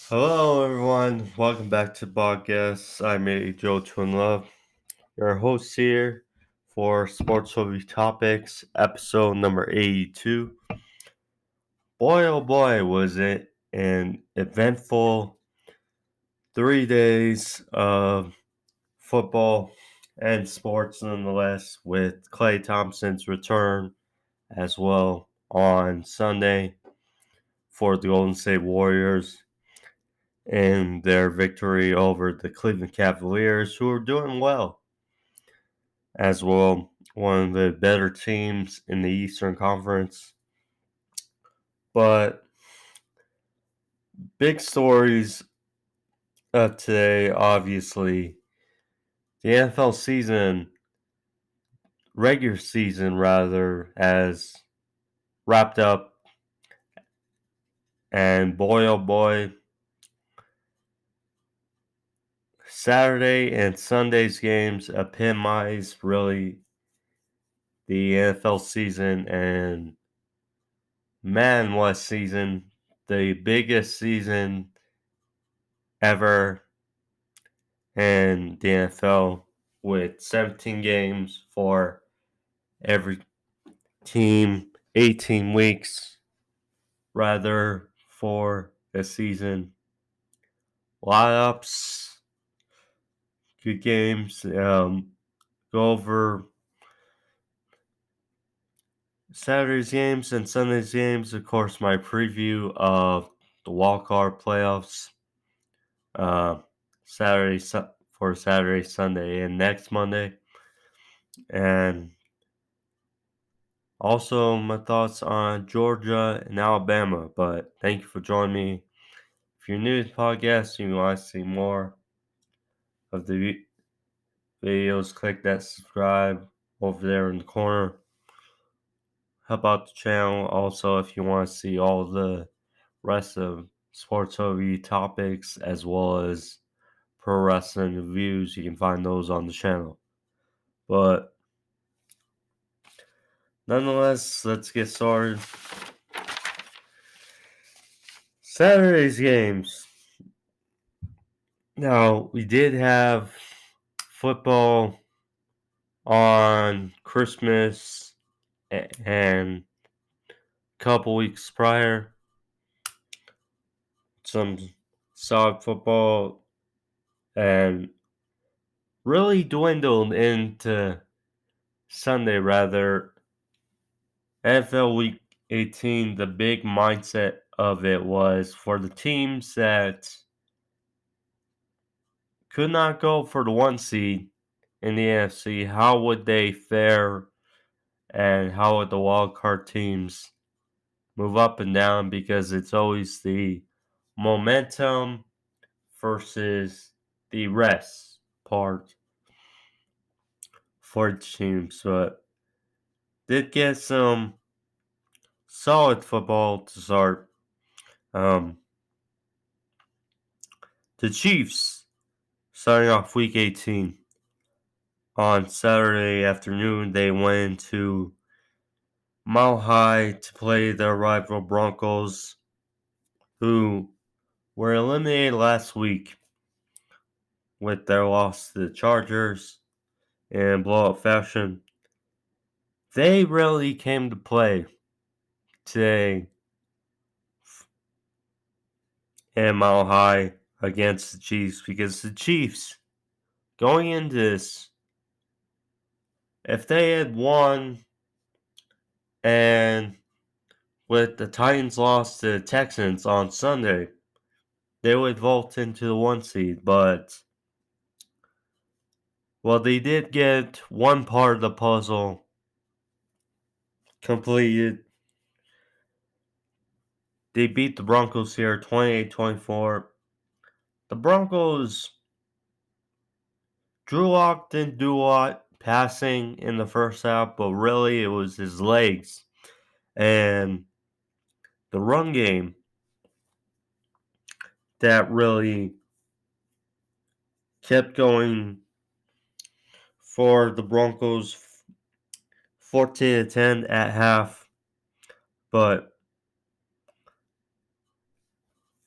Hello, everyone. Welcome back to the podcast. I'm Ajoe21love, your host here for Sports Movie Topics, episode number 82. Boy, oh boy, was it an eventful 3 days of football and sports, nonetheless, with Klay Thompson's return as well on Sunday for the Golden State Warriors in their victory over the Cleveland Cavaliers, who are doing well as well. One of the better teams in the Eastern Conference. But big stories of today, obviously. The NFL season, regular season rather, has wrapped up. And boy, oh boy, Saturday and Sunday's games epitomize really the NFL season, and man, what season! The biggest season ever in the NFL, with 17 games for every team, 18 weeks rather for the season. A lot of ups, good games. Go over Saturday's games and Sunday's games. Of course, my preview of the wildcard playoffs. Uh, for Saturday, Sunday, and next Monday, and also my thoughts on Georgia and Alabama. But thank you for joining me. If you're new to the podcast and you want to see more of the videos, click that subscribe over there in the corner. Help out the channel. Also, if you want to see all the rest of sports OV topics as well as pro wrestling reviews, you can find those on the channel. But nonetheless, let's get started. Saturday's games. Now, we did have football on Christmas and a couple weeks prior. Some solid football and really dwindled into Sunday, rather. NFL Week 18, the big mindset of it was for the teams that could not go for the 1 seed in the NFC, how would they fare and how would the wild card teams move up and down, because it's always the momentum versus the rest part for the teams. But did get some solid football to start. The Chiefs starting off week 18 on Saturday afternoon. They went into Mile High to play their rival Broncos, who were eliminated last week with their loss to the Chargers in blowout fashion. They really came to play today in Mile High against the Chiefs, because the Chiefs, going into this, if they had won and with the Titans lost to the Texans on Sunday, they would vault into the 1 seed. But, well, they did get one part of the puzzle completed. They beat the Broncos here 28-24. The Broncos, Drew Lock didn't do a lot passing in the first half, but really it was his legs and the run game that really kept going for the Broncos, 14-10 at half. But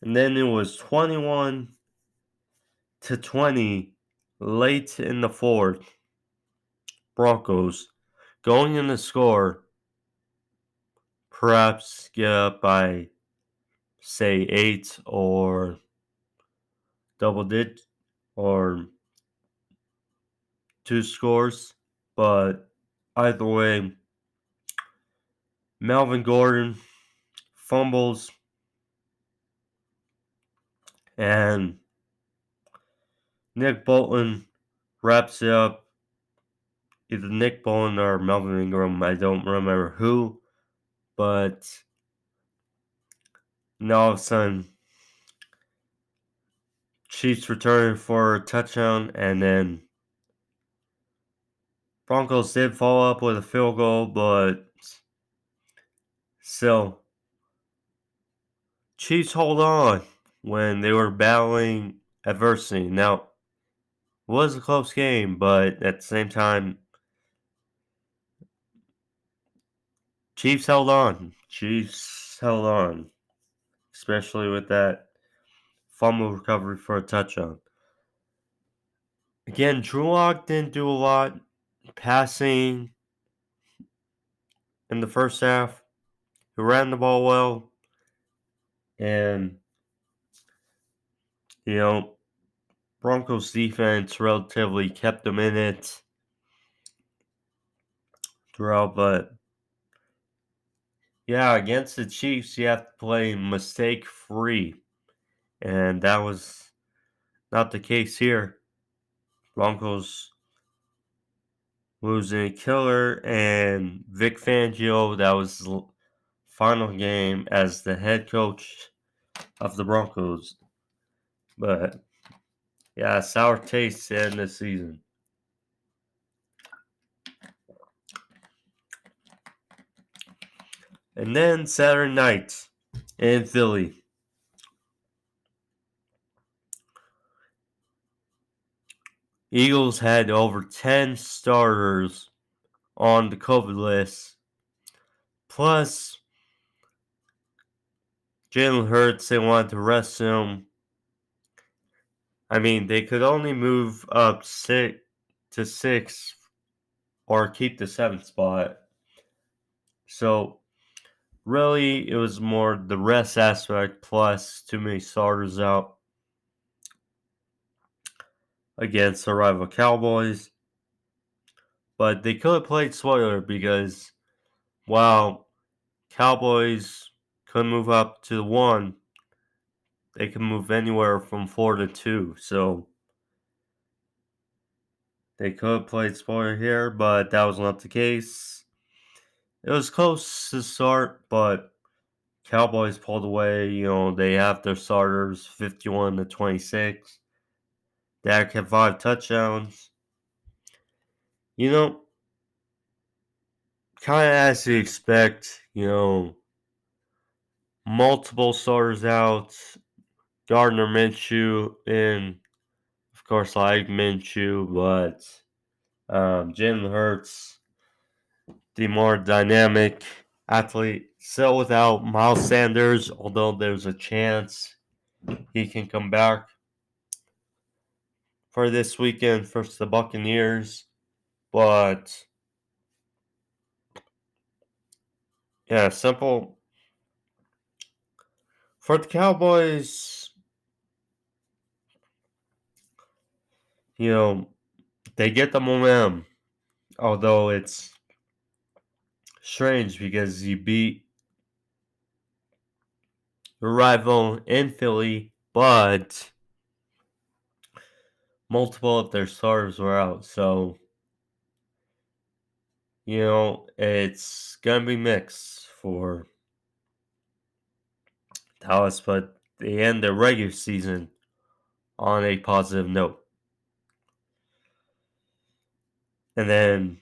And then it was 21-20 late in the fourth. Broncos going in the score, perhaps get up by, say, 8 or double digit or 2 scores. But either way, Melvin Gordon fumbles and Nick Bolton wraps it up. Either Nick Bolton or Melvin Ingram, I don't remember who, but now all of a sudden, Chiefs return for a touchdown, and then Broncos did follow up with a field goal, but still, Chiefs hold on when they were battling adversity. Now, it was a close game, but at the same time, Chiefs held on. Chiefs held on, especially with that fumble recovery for a touchdown. Again, Drew Lock didn't do a lot passing in the first half. He ran the ball well, and you know, Broncos defense relatively kept them in it throughout, but yeah, against the Chiefs, you have to play mistake free, and that was not the case here. Broncos losing a killer, and Vic Fangio, that was his final game as the head coach of the Broncos. But yeah, sour taste to end the season. And then Saturday night in Philly. Eagles had over 10 starters on the COVID list. Plus, Jalen Hurts, they wanted to rest him. I mean, they could only move up 6 or keep the 7th spot. So, really, it was more the rest aspect plus too many starters out against the rival Cowboys. But they could have played spoiler because while Cowboys could move up to 1, they can move anywhere from 4 to 2. So they could have played spoiler here, but that was not the case. It was close to start, but Cowboys pulled away. They have their starters 51-26. Dak had 5 touchdowns. Kind of as you expect, multiple starters out. Gardner Minshew in, of course, I like Minshew, but Jalen Hurts, the more dynamic athlete. Still without Miles Sanders, although there's a chance he can come back for this weekend versus the Buccaneers. But yeah, simple. For the Cowboys, they get the momentum. Although it's strange because you beat your rival in Philly, but multiple of their stars were out. So, it's going to be mixed for Dallas, but they end their regular season on a positive note. And then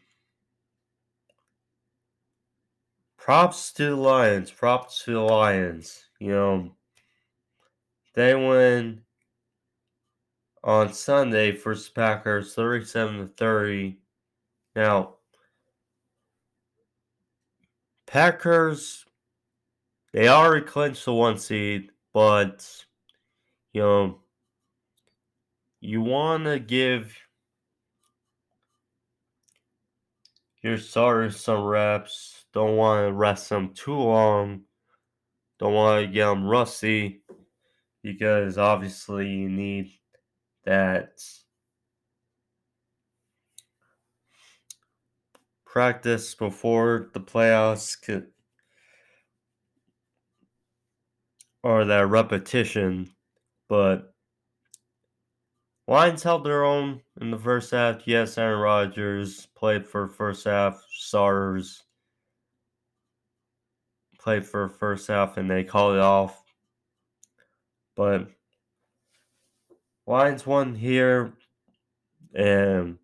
props to the Lions. Props to the Lions. They win on Sunday versus Packers 37-30. Now, Packers, they already clinched the 1 seed, but you know, you want to give your starters some reps. Don't want to rest them too long. Don't want to get them rusty because obviously you need that practice before the playoffs or that repetition. But Lions held their own in the first half. Yes, Aaron Rodgers played for first half. Starters played for first half and they called it off. But Lions won here and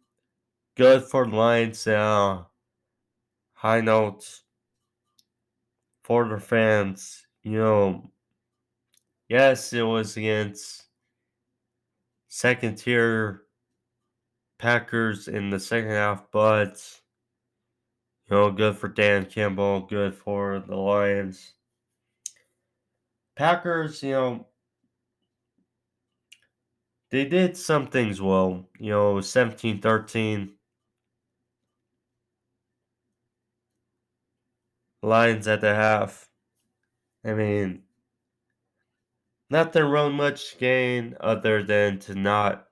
good for the Lions now. High notes for the fans. Yes, it was against second tier Packers in the second half, but good for Dan Campbell, good for the Lions. Packers, they did some things well. 17-13. Lions at the half. I mean, nothing real much gain other than to not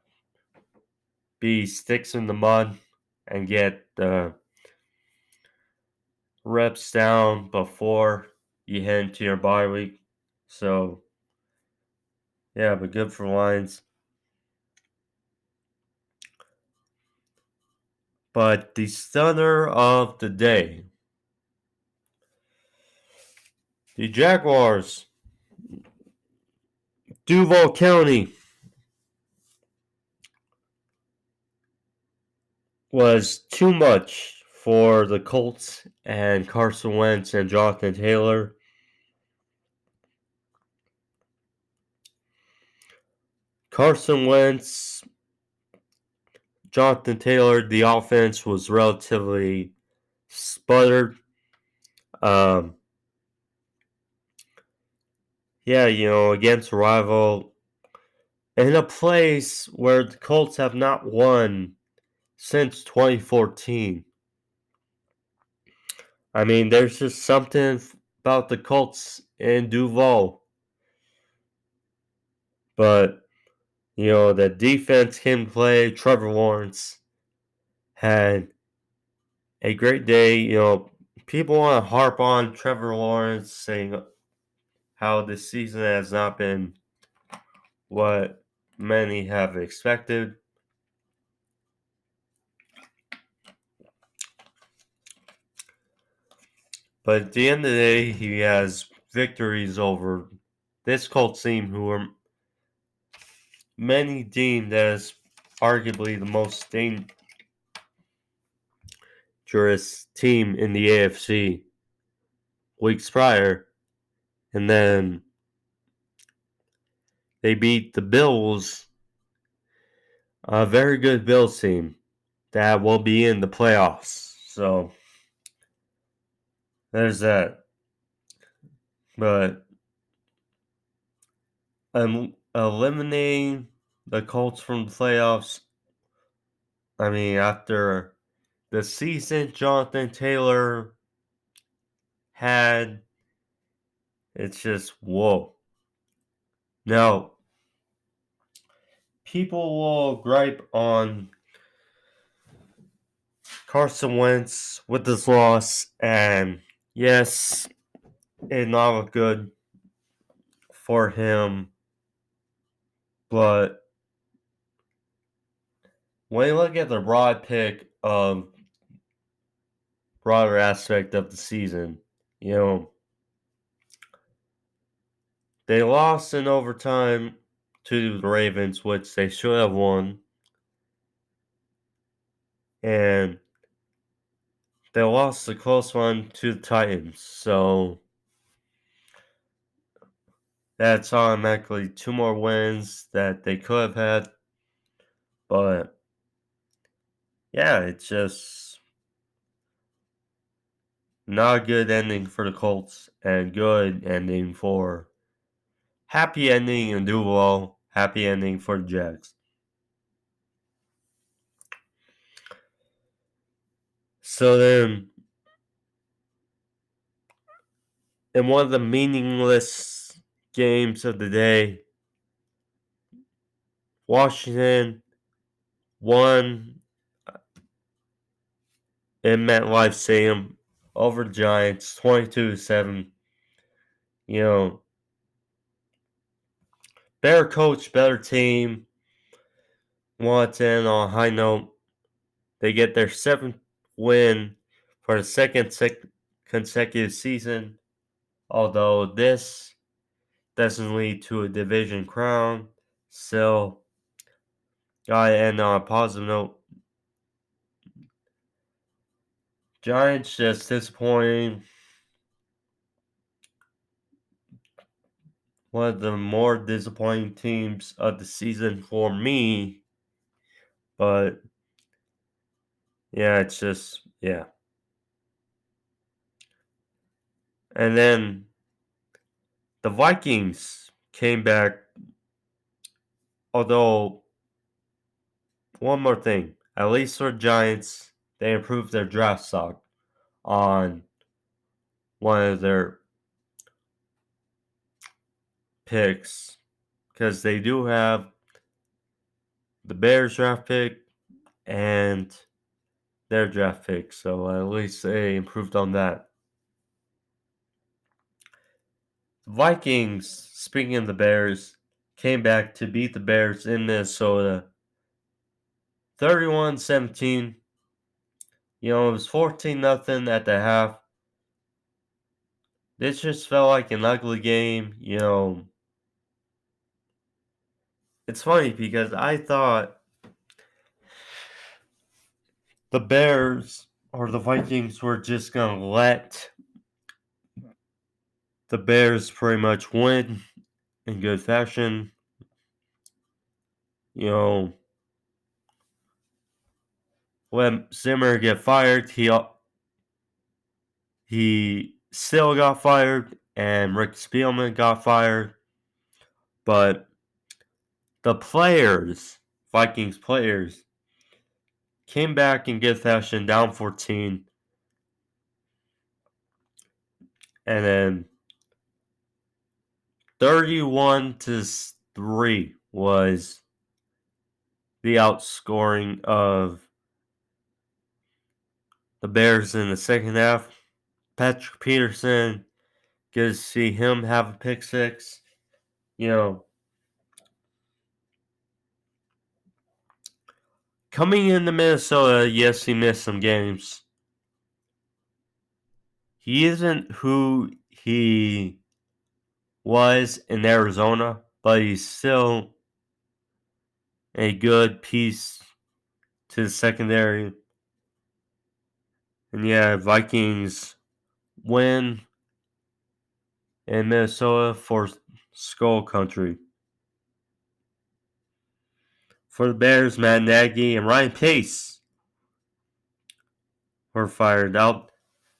be sticks in the mud and get the reps down before you head into your bye week. So, yeah, but good for Lions. But the stunner of the day, the Jaguars, Duval County, was too much for the Colts and Carson Wentz and Jonathan Taylor. Carson Wentz, Jonathan Taylor, the offense was relatively sputtered. Um, against a rival in a place where the Colts have not won since 2014. I mean, there's just something about the Colts in Duval. But, the defense can play. Trevor Lawrence had a great day. People want to harp on Trevor Lawrence saying how this season has not been what many have expected. But at the end of the day, he has victories over this Colts team, who are many deemed as arguably the most dangerous team in the AFC weeks prior. And then they beat the Bills, a very good Bills team that will be in the playoffs. So there's that. But eliminating the Colts from the playoffs, I mean, after the season Jonathan Taylor had, it's just whoa. Now, people will gripe on Carson Wentz with this loss, and yes, it not look good for him, but when you look at the broader aspect of the season, they lost in overtime to the Ravens, which they should have won, and they lost a close one to the Titans. So that's automatically 2 more wins that they could have had. But yeah, it's just not a good ending for the Colts and good ending for happy ending in Duval, happy ending for the Jags. So then, in one of the meaningless games of the day, Washington won in MetLife Stadium over the Giants 22-7. You know, better coach, better team. Want to end on a high note. They get their 7th win for the second consecutive season. Although this doesn't lead to a division crown, still gotta end on a positive note. Giants just disappointing. One of the more disappointing teams of the season for me. But yeah, it's just, yeah. And then the Vikings came back. Although, one more thing. At least for Giants, they improved their draft stock on one of their picks. Because they do have the Bears draft pick and their draft pick. So at least they improved on that. Vikings, speaking of the Bears, came back to beat the Bears in Minnesota 31-17. It was 14-0 at the half. This just felt like an ugly game. It's funny because I thought the Bears or the Vikings were just going to let the Bears pretty much win in good fashion. When Zimmer get fired, he still got fired, and Rick Spielman got fired. But the players, Vikings players, came back in good fashion, down 14. And then 31-3 was the outscoring of the Bears in the second half. Patrick Peterson, good to see him have a pick six. Coming into Minnesota, yes, he missed some games. He isn't who he was in Arizona, but he's still a good piece to the secondary. And yeah, Vikings win in Minnesota for Skull Country. For the Bears, Matt Nagy and Ryan Pace were fired out.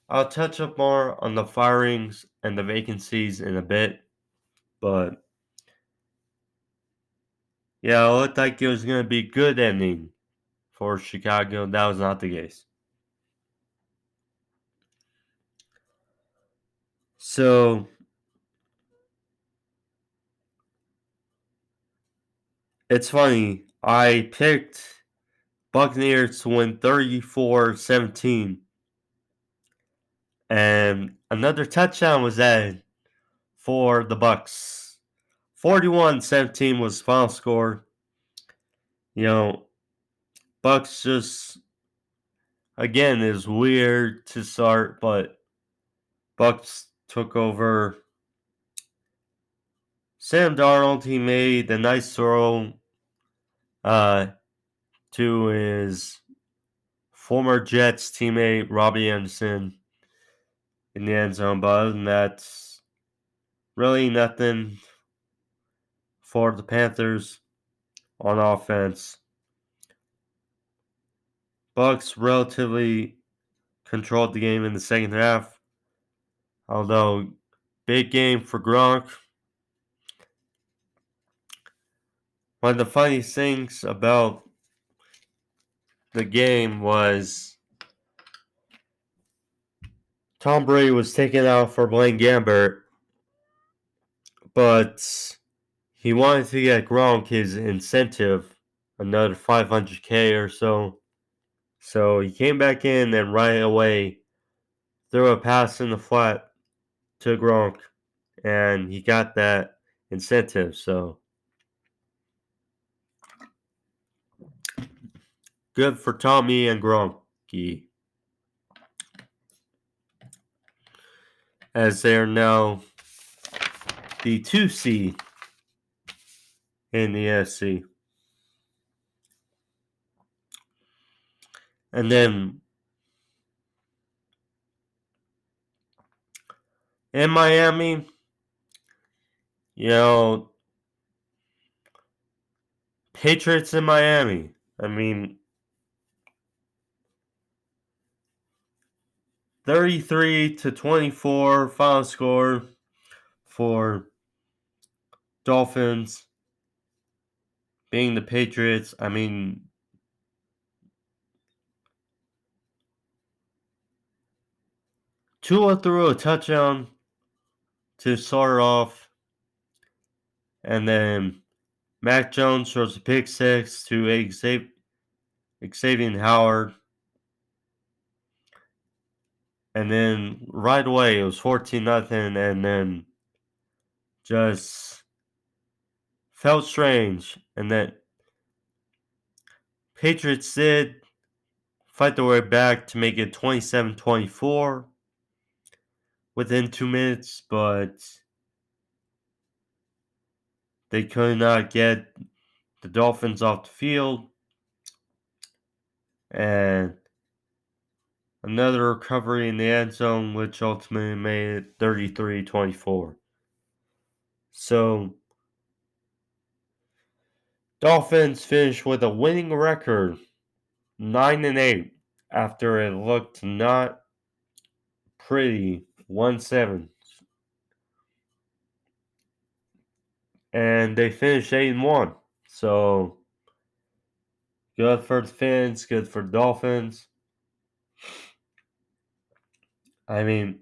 I'll touch up more on the firings and the vacancies in a bit, but yeah, it looked like it was going to be a good ending for Chicago. That was not the case. So, it's funny. I picked Buccaneers to win 34-17. And another touchdown was added for the Bucks. 41-17 was the final score. Bucks just, again, is weird to start, but Bucks took over. Sam Darnold, he made a nice throw to his former Jets teammate Robbie Anderson in the end zone, but other than that, really nothing for the Panthers on offense. Bucks relatively controlled the game in the second half, although big game for Gronk. one of the funniest things about the game was Tom Brady was taken out for Blaine Gabbert, but he wanted to get Gronk his incentive, another 500K or so. So he came back in and right away threw a pass in the flat to Gronk, and he got that incentive. So good for Tommy and Gronky, as they are now the 2 seed in the NFC. And then in Miami, you know, Patriots in Miami. I mean, 33-24 final score for Dolphins being the Patriots. I mean, Tua threw a touchdown to start off, and then Mac Jones throws a pick six to Xavier Howard. And then right away it was 14-0, and then just felt strange. And then Patriots did fight their way back to make it 27-24 within 2 minutes, but they could not get the Dolphins off the field. And another recovery in the end zone, which ultimately made it 33-24. So, Dolphins finished with a winning record, 9-8, after it looked not pretty, 1-7. And they finished 8-1. So, good for the Fins, good for the Dolphins. I mean,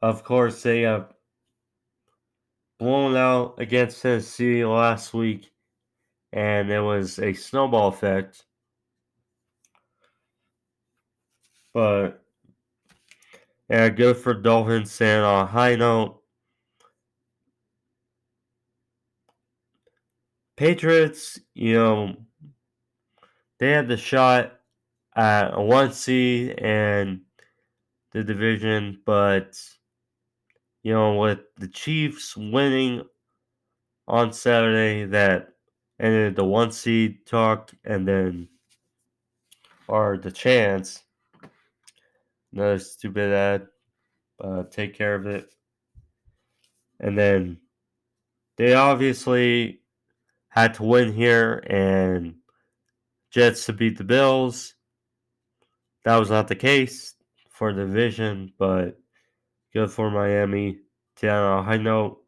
of course, they have blown out against Tennessee last week, and it was a snowball effect. But, yeah, good for Dolphins. And on a high note, Patriots, they had the shot at a 1 seed and the division, but, with the Chiefs winning on Saturday, that ended the 1 seed talk, and then, or the chance. Another stupid ad. Take care of it. And then they obviously had to win here, and Jets to beat the Bills. That was not the case for the division, but good for Miami. On a high note,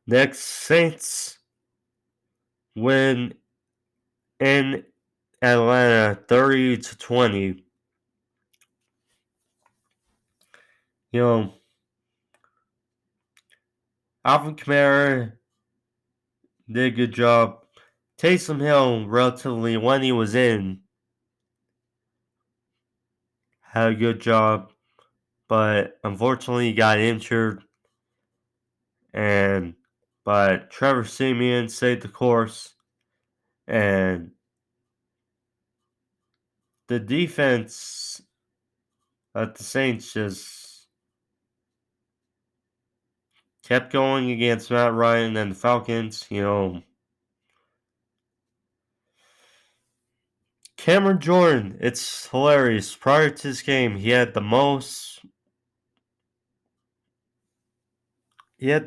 next Saints win in Atlanta 30-20. Alvin Kamara did a good job. Taysom Hill, relatively, when he was in, had a good job, but unfortunately he got injured. But Trevor Siemian saved the course, and the defense at the Saints just kept going against Matt Ryan and the Falcons. Cameron Jordan, it's hilarious. Prior to this game, he had the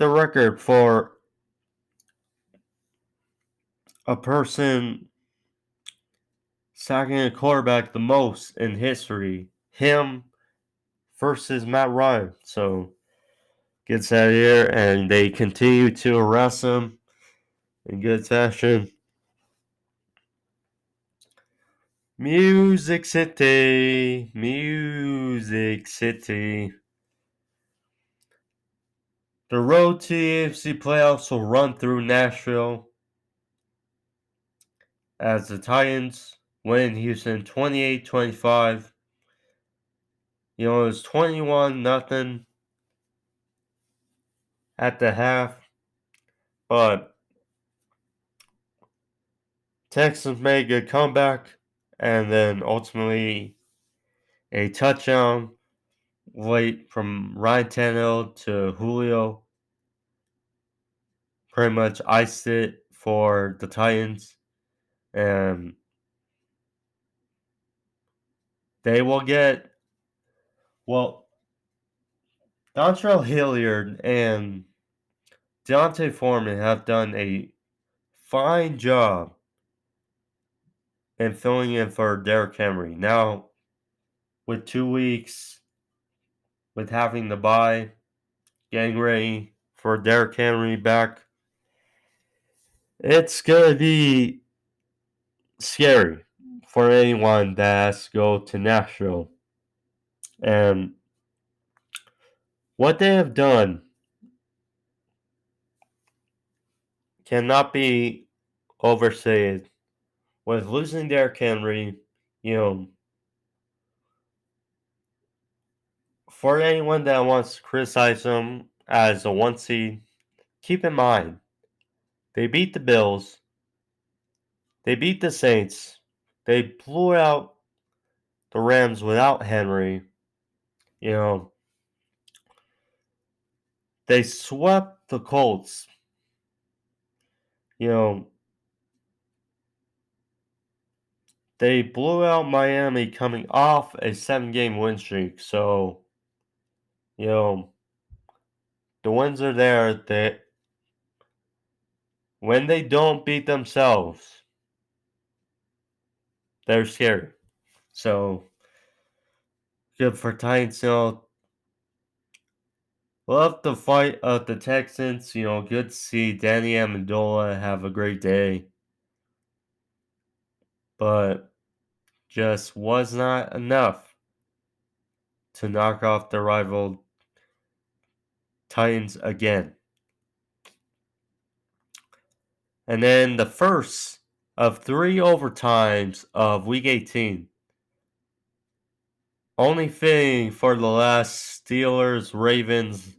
record for a person sacking a quarterback the most in history. Him, versus Matt Ryan. So gets out of here, and they continue to harass him in good fashion. Music City, Music City. The road to the AFC playoffs will run through Nashville as the Titans win Houston 28-25. It was 21-0 at the half, but Texans made a comeback, and then ultimately a touchdown late from Ryan Tannehill to Julio pretty much iced it for the Titans, and they will get, well, Dontrell Hilliard and Deontay Foreman have done a fine job in filling in for Derrick Henry. Now, with 2 weeks, with having the bye, getting ready for Derrick Henry back, it's going to be scary for anyone that has to go to Nashville. And what they have done cannot be overstated. With losing Derrick Henry, you know, for anyone that wants to criticize him as a 1 seed, keep in mind, they beat the Bills, they beat the Saints, they blew out the Rams without Henry, you know, they swept the Colts, you know, they blew out Miami coming off a 7-game win streak, so, you know, the wins are there. When they don't beat themselves, they're scary. So, good for Titans. Love the fight of the Texans. Good to see Danny Amendola have a great day. But just was not enough to knock off the rival Titans again. And then the first of 3 overtimes of Week 18. Only fitting for the last Steelers-Ravens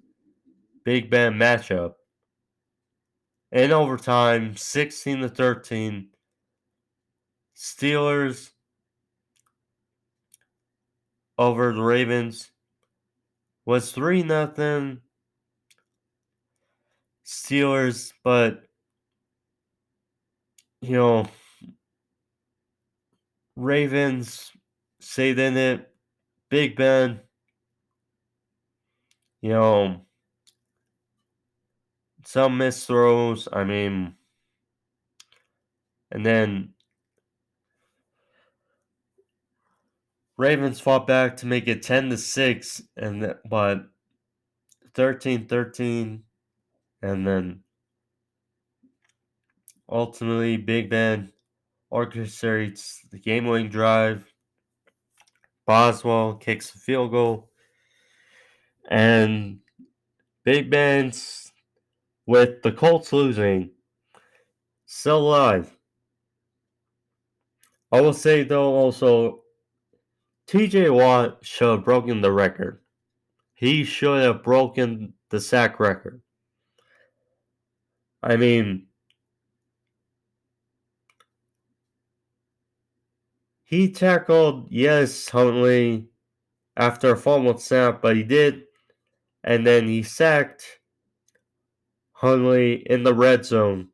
Big Ben matchup. In overtime, 16-13, Steelers over the Ravens was 3-0 Steelers, but Ravens stayed in it. Big Ben, some missed throws. And then Ravens fought back to make it 10-6, but 13-13, and then ultimately Big Ben orchestrates the game-winning drive. Boswell kicks a field goal, and Big Ben's, with the Colts losing, still alive. I will say though also, TJ Watt should have broken the record. He should have broken the sack record. He tackled, yes, Huntley after a fumble snap, but he did, and then he sacked Huntley in the red zone,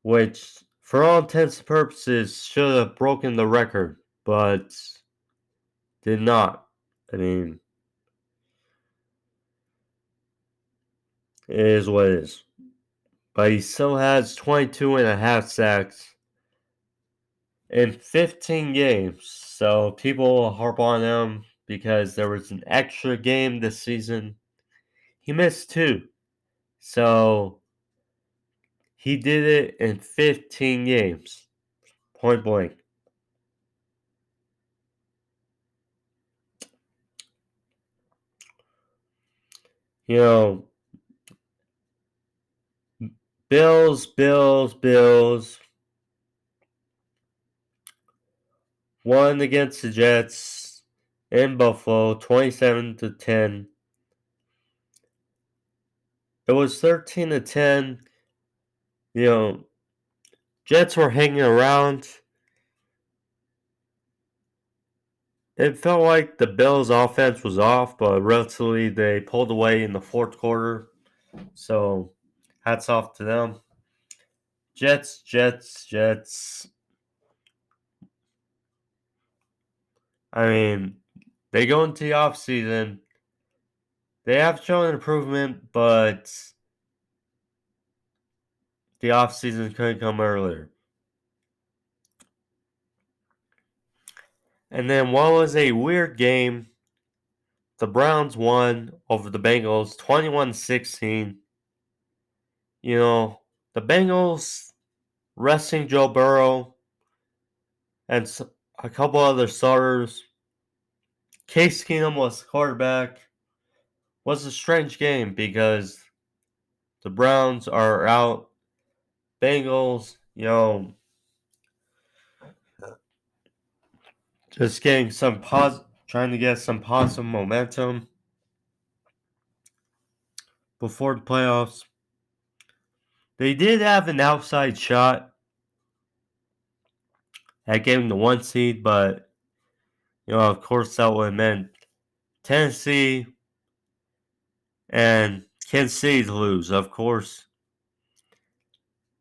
which, for all intents and purposes, should have broken the record, but did not. It is what it is. But he still has 22 and a half sacks in 15 games. So people harp on him because there was an extra game this season. He missed 2. So he did it in 15 games. Point blank. You know, Bills won against the Jets in Buffalo 27-10. It was 13-10. You know, Jets were hanging around. It felt like the Bills' offense was off, but relatively they pulled away in the fourth quarter. So, hats off to them. Jets. I mean, they go into the offseason. They have shown improvement, but the offseason couldn't come earlier. And then what was a weird game, the Browns won over the Bengals 21-16. You know, the Bengals resting Joe Burrow and a couple other starters. Case Keenum was quarterback. Was a strange game because the Browns are out. Bengals, just getting trying to get some positive momentum before the playoffs. They did have an outside shot at getting the 1 seed, but of course that would have meant Tennessee and Kansas City to lose. Of course,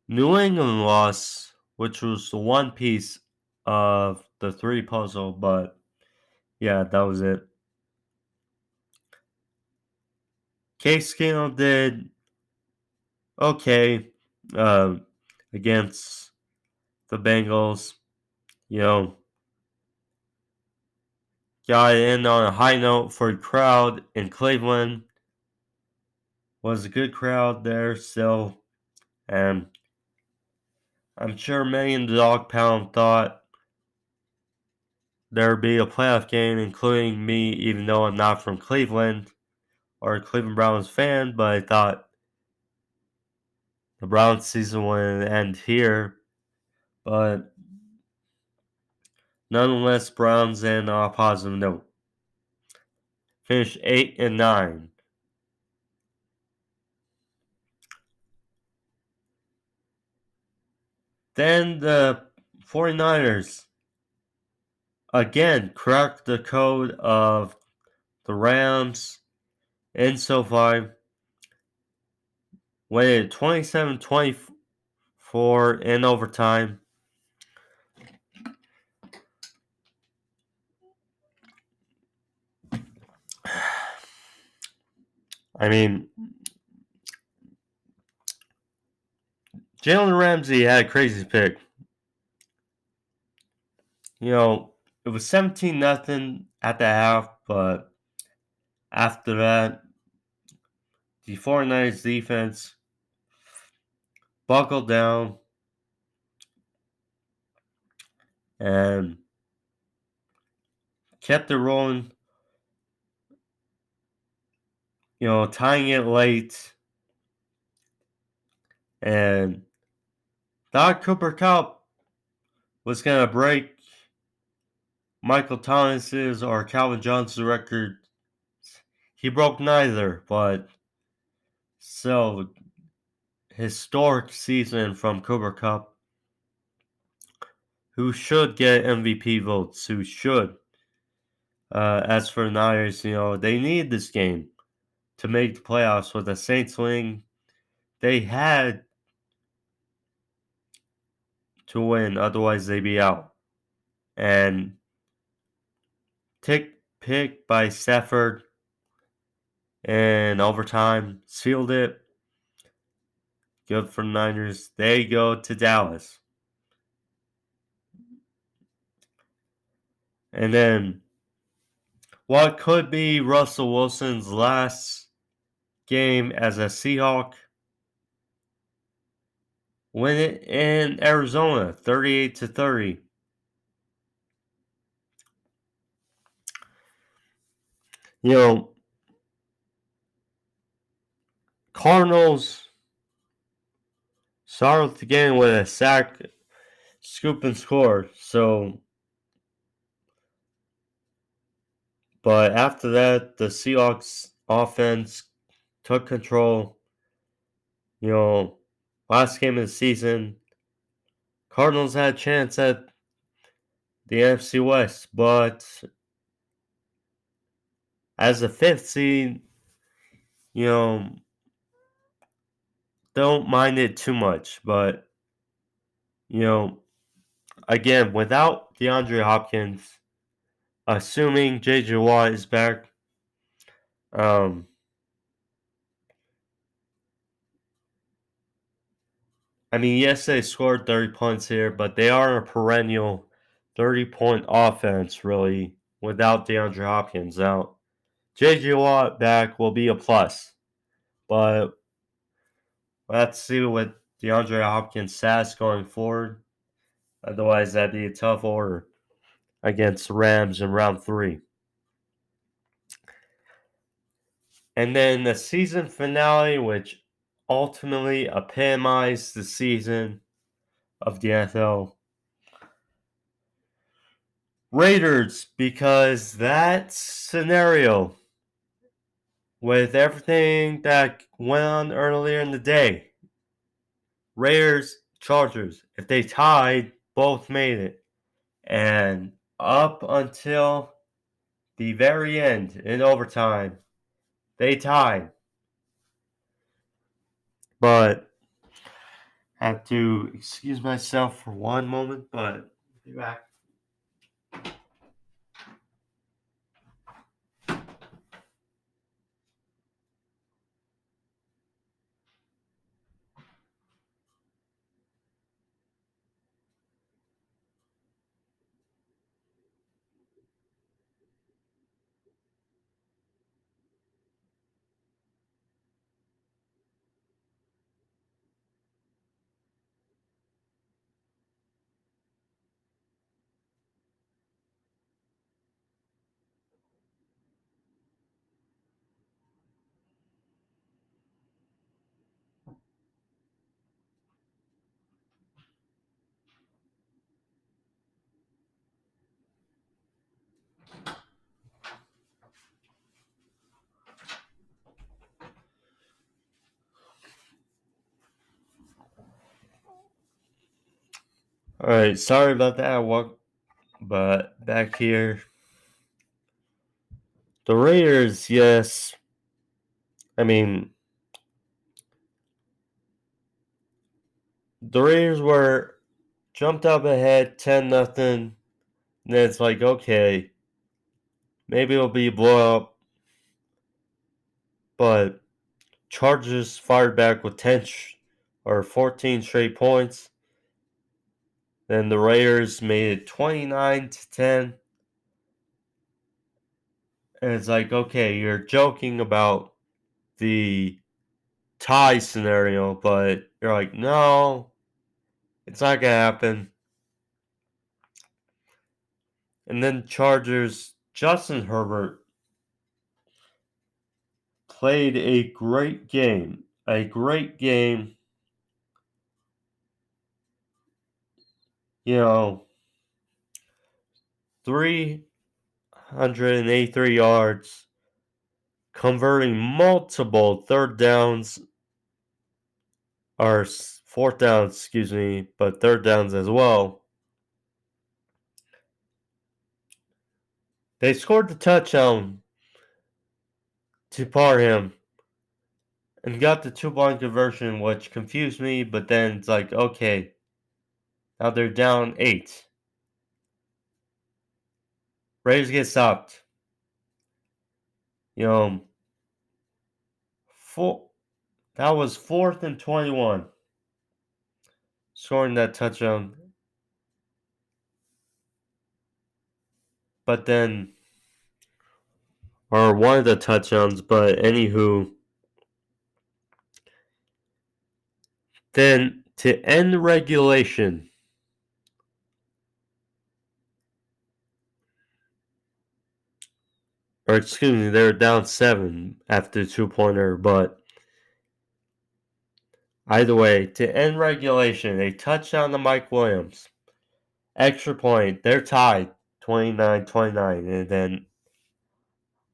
New England lost, which was the one piece of the 3 puzzle, but yeah, that was it. Case Keenum did okay against the Bengals. You know, got in on a high note for the crowd in Cleveland. Was a good crowd there still, and I'm sure many in the dog pound thought there would be a playoff game, including me, even though I'm not from Cleveland or a Cleveland Browns fan, but I thought the Browns season would end here. But nonetheless, Browns in a positive note. Finished 8-9. Then the 49ers again cracked the code of the Rams in SoFi. Waited 27-24 in overtime. I mean, Jalen Ramsey had a crazy pick. It was 17-0 at the half, but after that, the 49ers defense buckled down and kept it rolling. Tying it late. And thought Cooper Kupp was going to break Michael Thomas's or Calvin Johnson's record. He broke neither, but still, historic season from Cooper Kupp, who should get MVP votes, who should. As for the Niners, they need this game to make the playoffs with the Saints winning. They had to win, otherwise they'd be out. And pick by Stafford in overtime sealed it. Good for the Niners. They go to Dallas. And then what could be Russell Wilson's last game as a Seahawk? Win it in Arizona, 38-30. You know, Cardinals started the game with a sack, scoop, and score. But after that, the Seahawks offense took control. You know, last game of the season, Cardinals had a chance at the NFC West, but as a fifth seed, you know, don't mind it too much. But, you know, again, without DeAndre Hopkins, assuming J.J. Watt is back, um, I mean, yes, they scored 30 points here, but they are a perennial 30-point offense, really, without DeAndre Hopkins. Now, J.J. Watt back will be a plus, but let's see what DeAndre Hopkins stats going forward. Otherwise, that'd be a tough order against the Rams in round 3. And then the season finale, which ultimately epitomized the season of the NFL. Raiders, because that scenario with everything that went on earlier in the day, Raiders, Chargers, if they tied, both made it. And up until the very end in overtime, they tied. But I have to excuse myself for one moment, but I'll be back. Alright, sorry about that. But back here. The Raiders, yes. I mean, the Raiders were jumped up ahead 10-0. And then it's like, okay, maybe it'll be a blow up. But Chargers fired back with 14 straight points. Then the Raiders made it 29-10. And it's like, okay, you're joking about the tie scenario, but you're like, no, it's not going to happen. And then Chargers, Justin Herbert played a great game. A great game. You know, 383 yards, converting multiple third downs, or fourth downs, excuse me, but third downs as well. They scored the touchdown to par him and got the 2-point conversion, which confused me, but then it's like, okay, now they're down 8. Raiders get stopped. You know, that was 4th and 21. Scoring that touchdown. but then, or one of the touchdowns, but anywho, then to end regulation, or excuse me, they're down 7 after 2-pointer, but either way, to end regulation, a touchdown to Mike Williams, extra point, they're tied 29-29, and then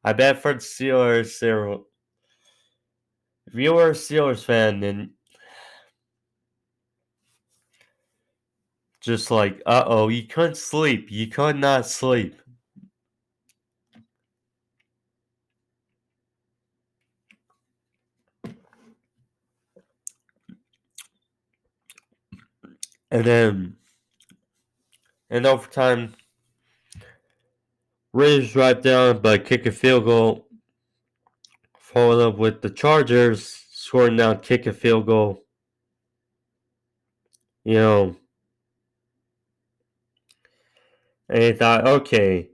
I bet for the Steelers, if you were a Steelers fan, then just like, uh-oh, you couldn't sleep. You could not sleep. And then in overtime, Raiders drive down but kick a field goal. Followed up with the Chargers scoring down, kick a field goal. You know, and they thought, okay,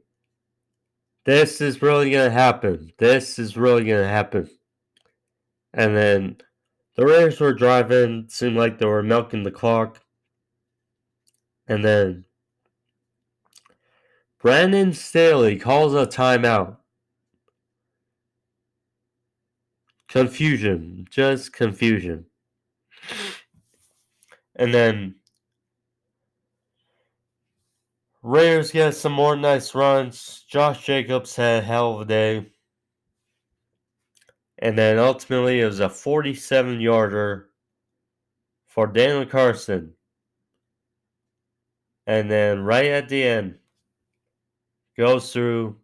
this is really going to happen. This is really going to happen. And then the Raiders were driving, seemed like they were milking the clock. And then Brandon Staley calls a timeout. Confusion. Just confusion. And then Raiders get some more nice runs. Josh Jacobs had a hell of a day. And then ultimately it was a 47-yarder for Daniel Carson. And then right at the end, goes through.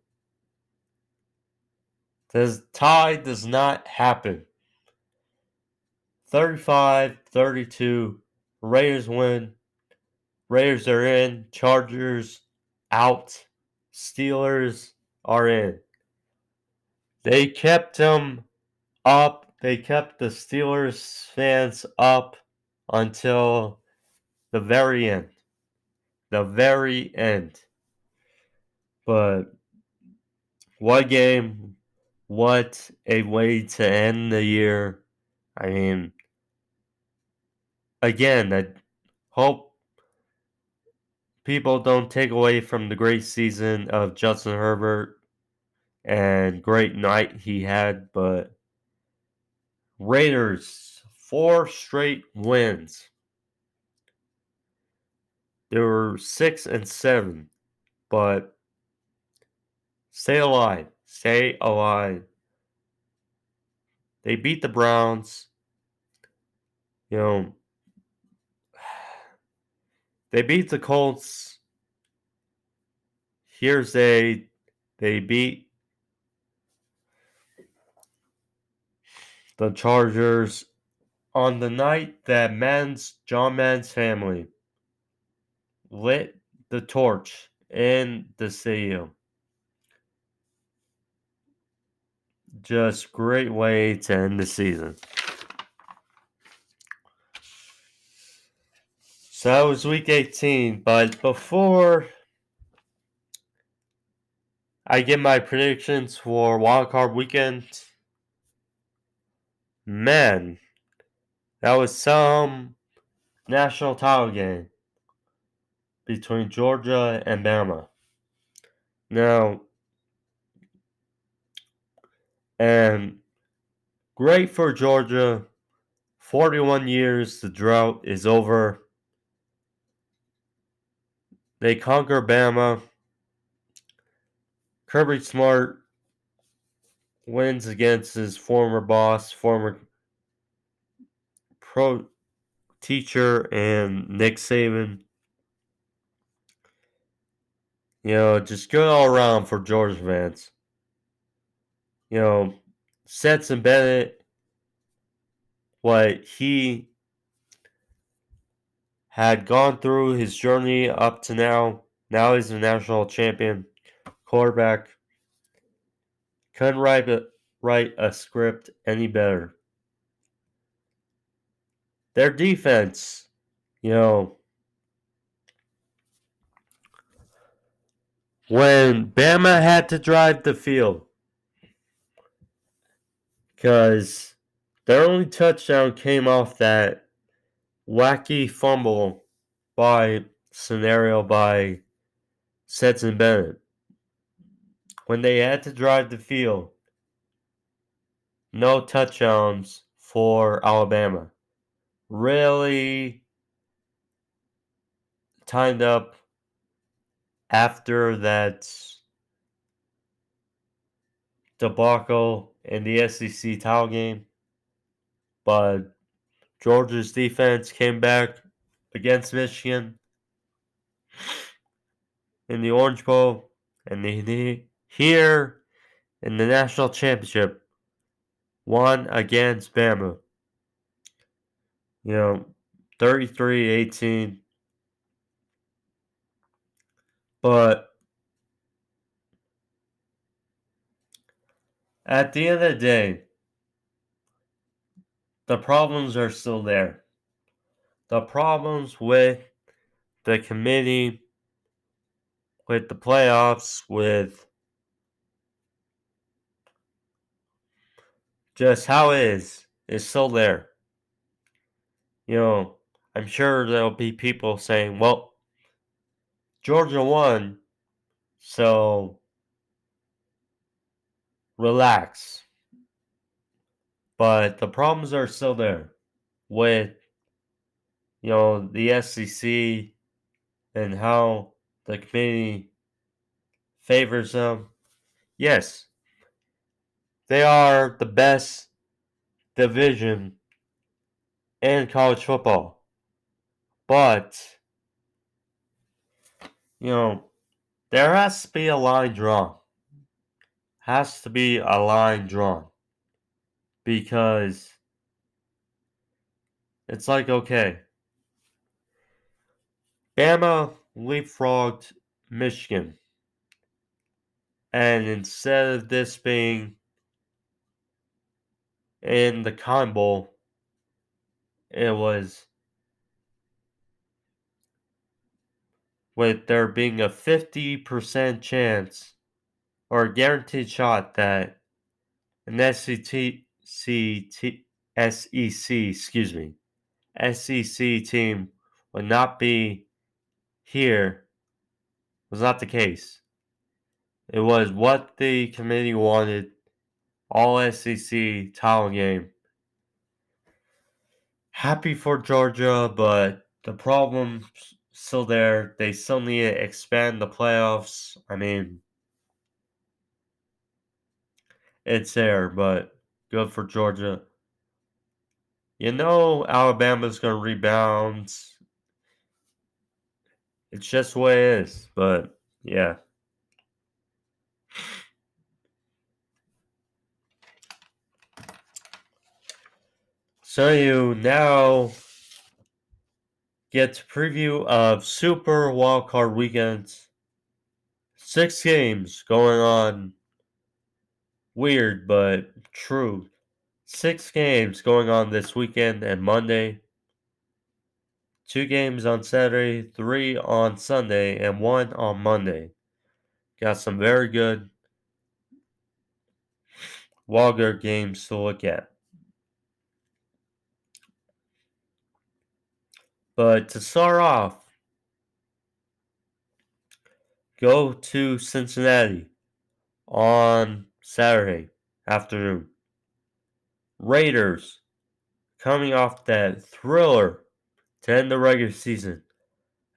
The tie does not happen. 35-32. Raiders win. Raiders are in. Chargers out. Steelers are in. They kept them up. They kept the Steelers fans up until the very end. The very end. But what game, what a way to end the year. I mean, again, I hope people don't take away from the great season of Justin Herbert and great night he had, but Raiders, 4 straight wins. They were 6-7, but stay alive. Stay alive. They beat the Browns. You know, they beat the Colts. They beat the Chargers on the night that John Madden's family lit the torch in the stadium. Just great way to end the season. So that was week 18, but before I give my predictions for wildcard weekend, man, that was some national title game between Georgia and Bama. Now, and great for Georgia. 41 years, the drought is over. They conquer Bama. Kirby Smart wins against his former boss, former pro teacher, and Nick Saban. You know, just good all around for Georgia fans. You know, Stetson Bennett, what he had gone through his journey up to now. Now he's a national champion quarterback. Couldn't write a script any better. Their defense, you know, when Bama had to drive the field because their only touchdown came off that wacky fumble scenario by Stetson Bennett. When they had to drive the field, no touchdowns for Alabama. Really timed up after that debacle in the SEC title game, but Georgia's defense came back against Michigan in the Orange Bowl, and here in the national championship won against Bama. 33-18. But at the end of the day, the problems are still there. The problems with the committee, with the playoffs, with just how it is still there. I'm sure there'll be people saying, well, Georgia won, so relax. But the problems are still there with, the SEC and how the committee favors them. Yes, they are the best division in college football. But, there has to be a line drawn. Has to be a line drawn. Because it's like, okay, Bama leapfrogged Michigan. And instead of this being in the Cotton Bowl, it was with there being a 50% chance or a guaranteed shot that an SEC team would not be here was not the case. It was what the committee wanted, all SEC title game. Happy for Georgia, but the problem's still there. They still need to expand the playoffs. I mean, it's there, but good for Georgia. Alabama's going to rebound. It's just the way it is, but yeah. So you now get to preview of Super Wildcard Weekends. 6 games going on. Weird, but true. 6 games going on this weekend and Monday. 2 games on Saturday, 3 on Sunday, and 1 on Monday. Got some very good wildcard games to look at. But to start off, go to Cincinnati on Saturday afternoon. Raiders coming off that thriller to end the regular season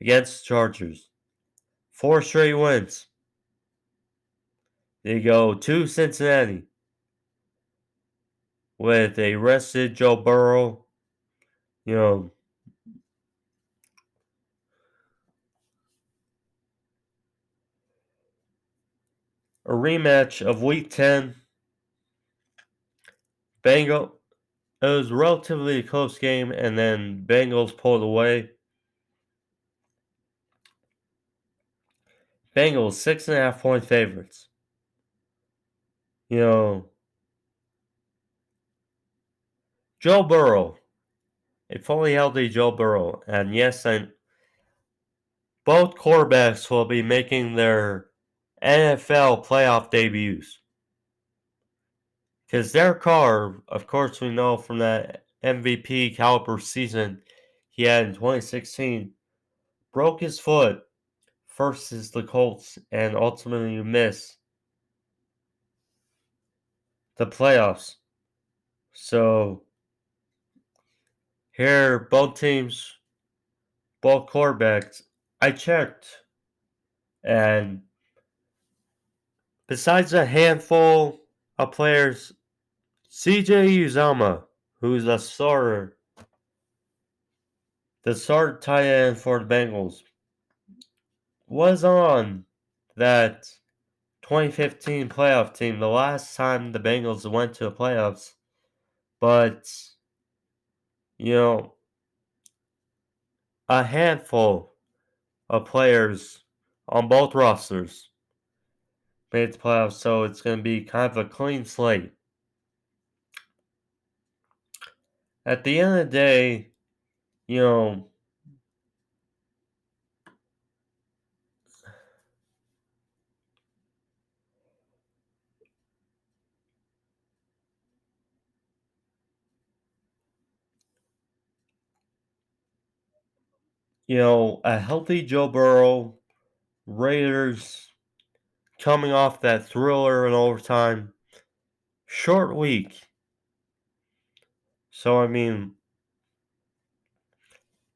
against the Chargers. 4 straight wins. They go to Cincinnati with a rested Joe Burrow. A rematch of Week 10. It was relatively a close game, and then Bengals pulled away. Bengals 6.5 point favorites. Joe Burrow, a fully healthy Joe Burrow, and yes, both quarterbacks will be making their NFL playoff debuts. Because Derek Carr, of course, we know from that MVP caliber season he had in 2016, broke his foot versus the Colts and ultimately missed the playoffs. So here, both teams, both quarterbacks, I checked, and besides a handful of players, CJ Uzama, who's a starter, the starter tight end for the Bengals, was on that 2015 playoff team the last time the Bengals went to the playoffs. But, you know, a handful of players on both rosters made the playoffs, so it's going to be kind of a clean slate. At the end of the day, you know, a healthy Joe Burrow, Raiders coming off that thriller in overtime, short week. So I mean,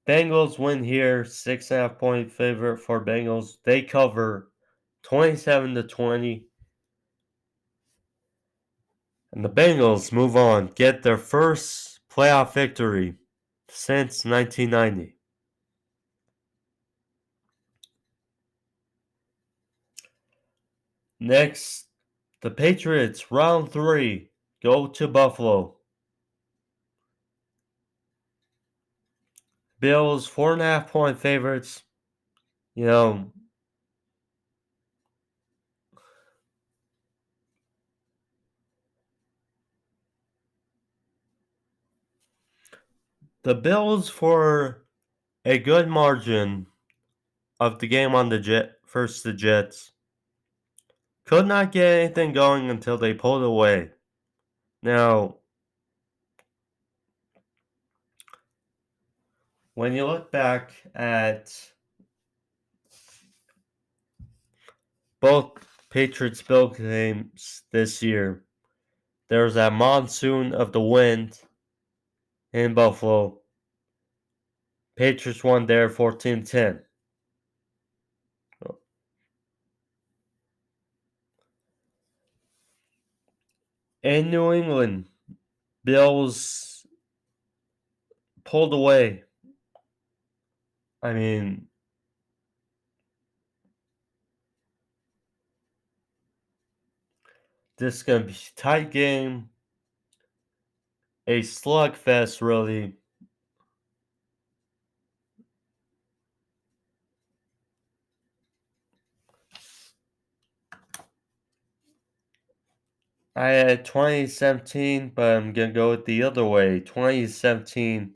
Bengals win here, 6.5 point favorite for Bengals. They cover 27-20. And the Bengals move on, get their first playoff victory since 1990. Next, the Patriots, round 3, go to Buffalo. Bills, 4.5 point favorites. You know, the Bills, for a good margin of the game on the the Jets, could not get anything going until they pulled away. Now, when you look back at both Patriots Bills games this year, there was that monsoon of the wind in Buffalo. Patriots won there 14-10. In New England, Bills pulled away. I mean, this is going to be a tight game. A slugfest, really. I had 2017, but I'm going to go with the other way. 2017,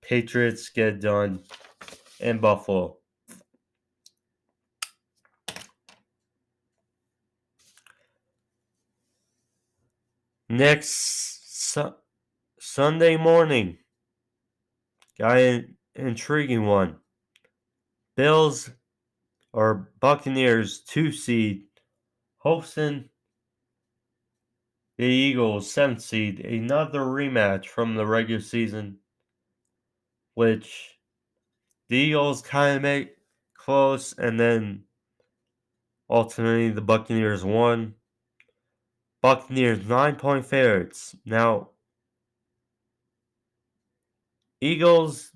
Patriots get done in Buffalo. Next Sunday morning, got an intriguing one. Bills or Buccaneers 2 seed hosting the Eagles 7th seed. Another rematch from the regular season, which the Eagles kind of make close, and then ultimately the Buccaneers won. Buccaneers 9-point favorites. Now, Eagles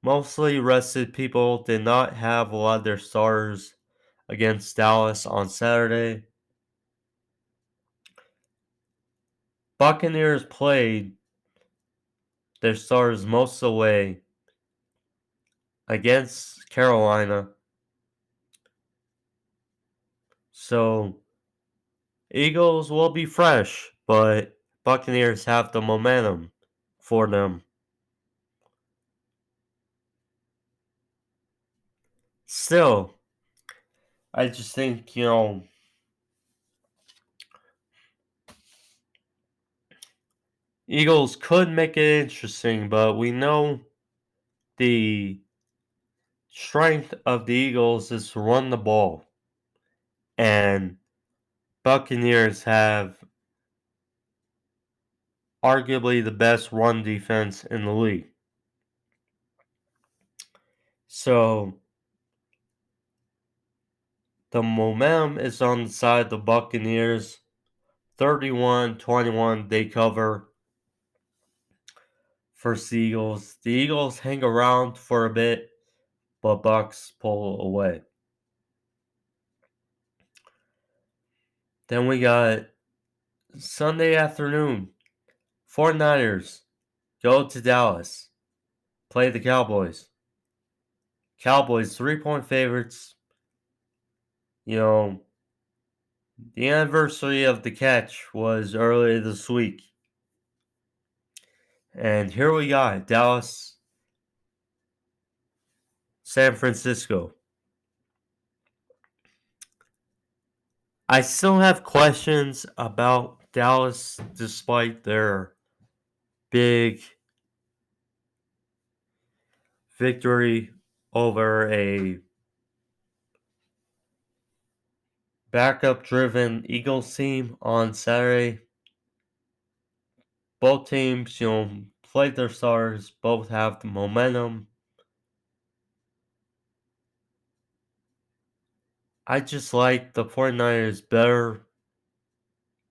mostly rested people, did not have a lot of their starters against Dallas on Saturday. Buccaneers played their starters most of the way against Carolina. So, Eagles will be fresh, but Buccaneers have the momentum for them. Still, I just think, Eagles could make it interesting, but we know the strength of the Eagles is to run the ball. And Buccaneers have arguably the best run defense in the league. So the momentum is on the side of the Buccaneers. 31-21 they cover for the Eagles. The Eagles hang around for a bit, but Bucs pull away. Then we got Sunday afternoon. 49ers go to Dallas. Play the Cowboys. Cowboys 3-point favorites. You know, the anniversary of the catch was earlier this week. And here we got Dallas, San Francisco. I still have questions about Dallas despite their big victory over a backup driven Eagles team on Saturday. Both teams, played their stars, both have the momentum. I just like the 49ers better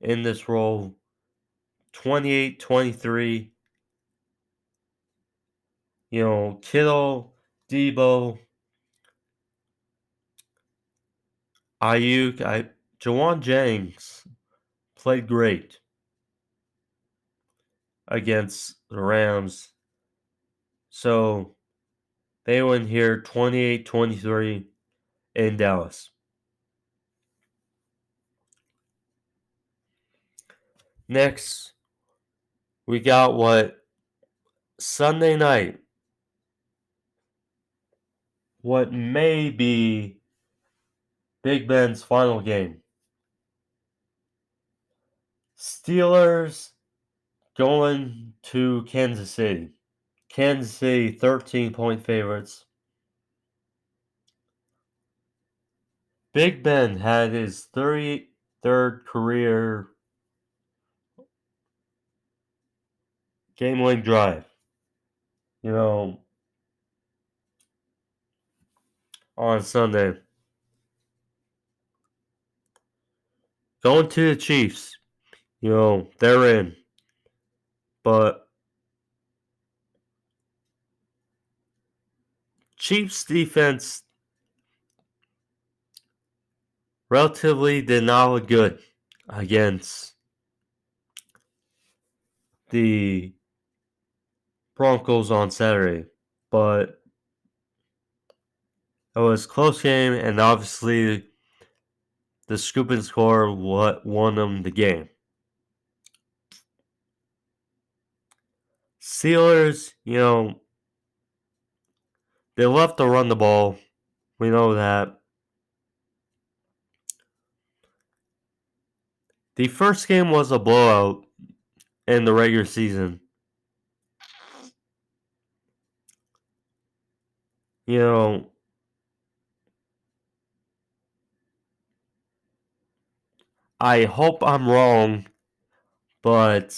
in this role. 28-23. Kittle, Debo, Ayuk, Jawan Jennings played great against the Rams. So they win here 28-23 in Dallas. Next, we got Sunday night, what may be Big Ben's final game. Steelers going to Kansas City. Kansas City 13-point favorites. Big Ben had his 33rd career game-winning drive. On Sunday. Going to the Chiefs. They're in. But Chiefs defense relatively did not look good against the Broncos on Saturday. But it was a close game, and obviously the scoop and score what won them the game. Steelers, they love to run the ball. We know that. The first game was a blowout in the regular season. I hope I'm wrong, but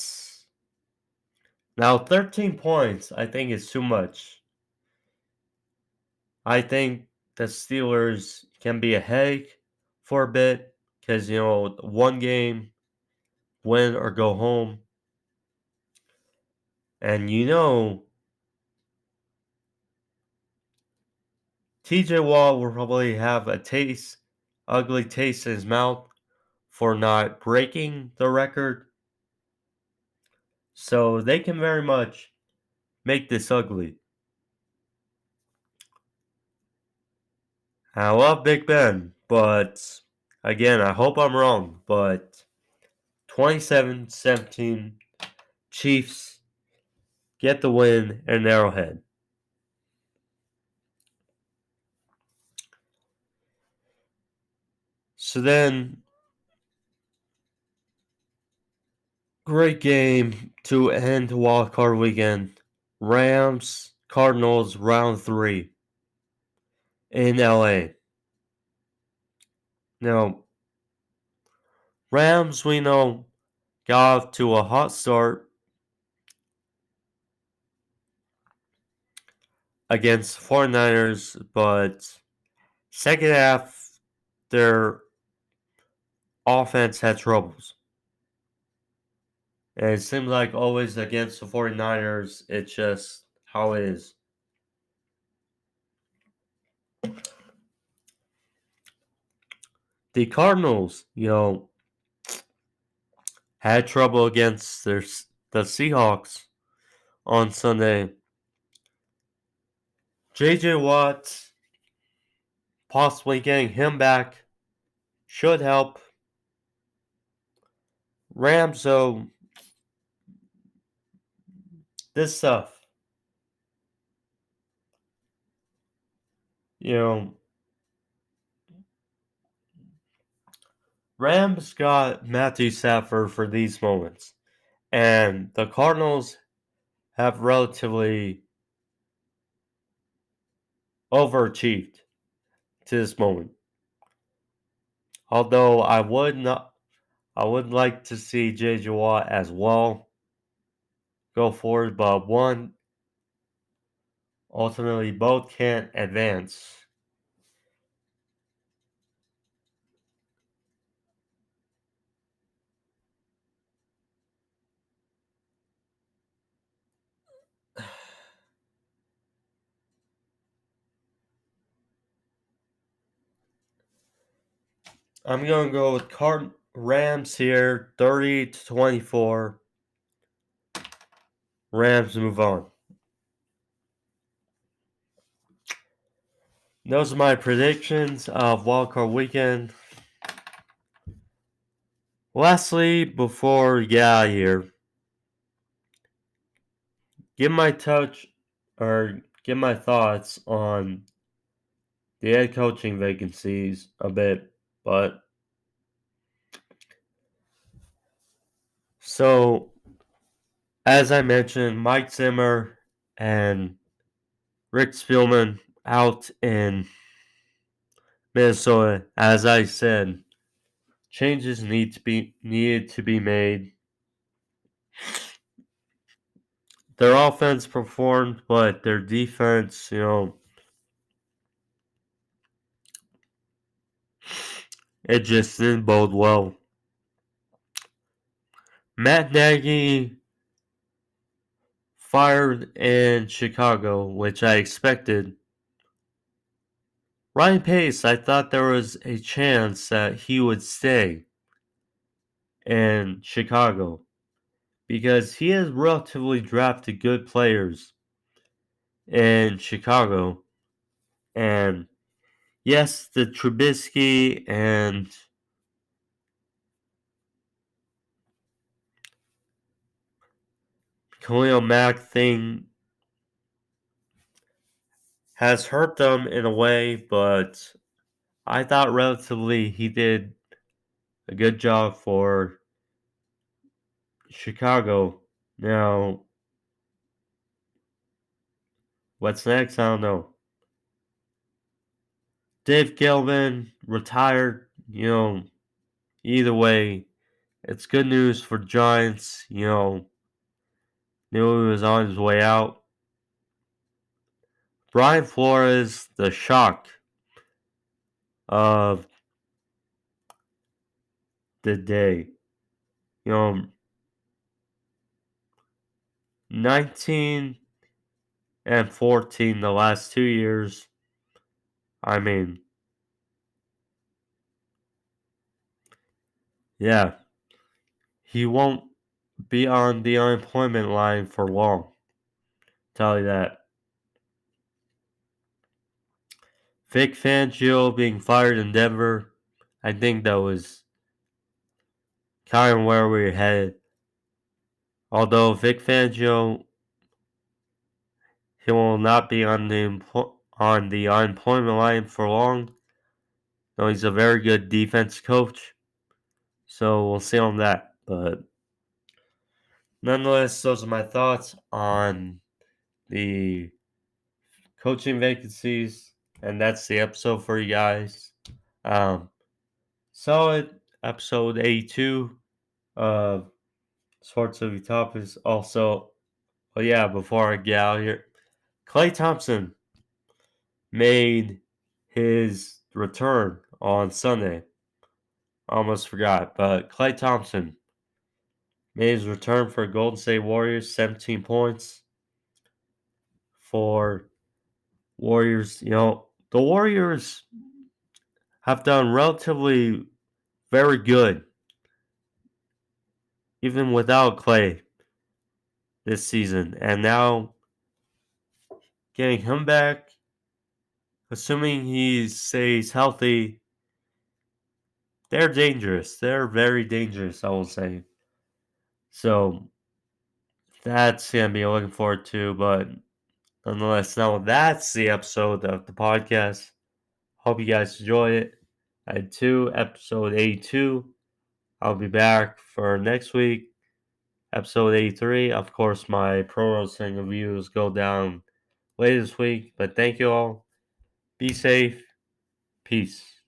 now 13 points I think is too much. I think the Steelers can be a headache for a bit because, one game, win or go home. And TJ Watt will probably have ugly taste in his mouth for not breaking the record. So they can very much make this ugly. I love Big Ben, but again, I hope I'm wrong. But 27-17, Chiefs get the win in Arrowhead. So then Great game to end wildcard weekend. Rams Cardinals round 3 in LA. Now, Rams, we know, got off to a hot start against 49ers, but second half, their offense had troubles. And it seems like always against the 49ers, it's just how it is. The Cardinals, had trouble against the Seahawks on Sunday. J.J. Watt, possibly getting him back, should help. Rams, though, this stuff, you know, Rams got Matthew Stafford for these moments. And the Cardinals have relatively overachieved to this moment. Although I would like to see J.J. Watt as well go forward, but ultimately both can't advance. I'm going to go with Rams here, 30-24. Rams move on. Those are my predictions of wildcard weekend. Lastly, before we get out of here, give my thoughts on the head coaching vacancies a bit, but so as I mentioned, Mike Zimmer and Rick Spielman out in Minnesota. As I said, changes needed to be made. Their offense performed, but their defense, it just didn't bode well. Matt Nagy fired in Chicago, which I expected. Ryan Pace, I thought there was a chance that he would stay in Chicago because he has relatively drafted good players in Chicago. And yes, the Trubisky and Khalil Mack thing has hurt them in a way, but I thought relatively he did a good job for Chicago. Now, what's next? I don't know. Dave Gilman retired, either way, it's good news for Giants, knew he was on his way out. Brian Flores, the shock of the day. 19 and 14 the last 2 years. I mean, yeah, he won't be on the unemployment line for long. Tell you that. Vic Fangio being fired in Denver, I think that was kind of where we were headed. Although Vic Fangio, he will not be on the unemployment line for long. Though he's a very good defense coach, so we'll see on that. But Nonetheless, those are my thoughts on the coaching vacancies, and that's the episode for you guys. Um, Solid episode 82 of Sports Movie Topics. Also, oh yeah, before I get out of here, Klay Thompson made his return on Sunday. Almost forgot, but Klay Thompson made his return for Golden State Warriors, 17 points for Warriors. The Warriors have done relatively very good, even without Klay this season. And now getting him back, assuming he stays healthy, they're dangerous. They're very dangerous, I will say. So that's going to be looking forward to. But nonetheless, now that's the episode of the podcast. Hope you guys enjoy it. I had episode 82. I'll be back for next week, episode 83. Of course, my pro wrestling reviews go down later this week. But thank you all. Be safe. Peace.